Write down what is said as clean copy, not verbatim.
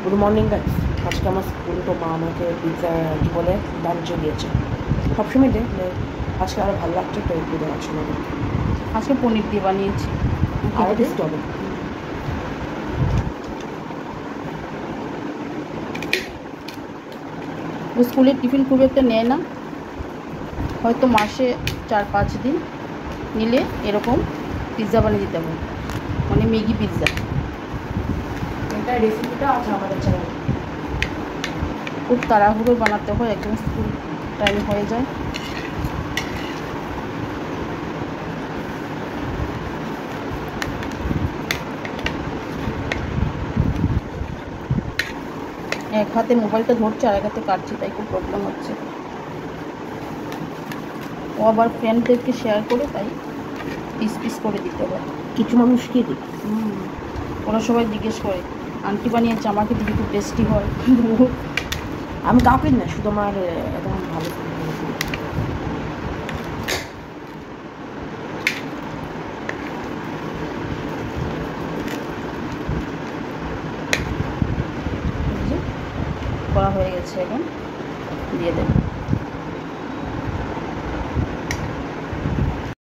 Good morning guys. আজকে আমার স্কুলে তো মা আমাকে পিৎজা কী বলে লাঞ্চে দিয়েছে। সবসময় দেয়, আজকে আরও ভালো লাগছে তো একটু দেওয়ার জন্য। আজকে পনির দিয়ে বানিয়েছি, আরও টেস্টি হবে। স্কুলের টিফিন খুব একটা নেয় না, হয়তো মাসে 4-5 দিন নিলে এরকম পিৎজা বানিয়ে দিতে হবে, মানে ম্যাগি পিৎজা। এটা রেসিপিটা আছে আমাদের চ্যানেলে। খুব তাড়াহুড়ো বানাতে হয়, একদম স্কুল টাইম হয়ে যায়। এক হাতে মোবাইলটা ধরছে আর এক হাতে কাটছি, তাই খুব প্রবলেম হচ্ছে। ও আবার ফ্রেন্ডদেরকে শেয়ার করে, তাই পিস পিস করে দিতে হয়। কিছু মানুষ কি দিই, ওরা সবাই জিজ্ঞেস করে আন্টি বানিয়েছে, আমাকে দিদি খুব টেস্টি হয়। আমি কাউকে না, শুধু আমার একদম ভালো করা হয়ে গেছে, এখন দিয়ে দেবো।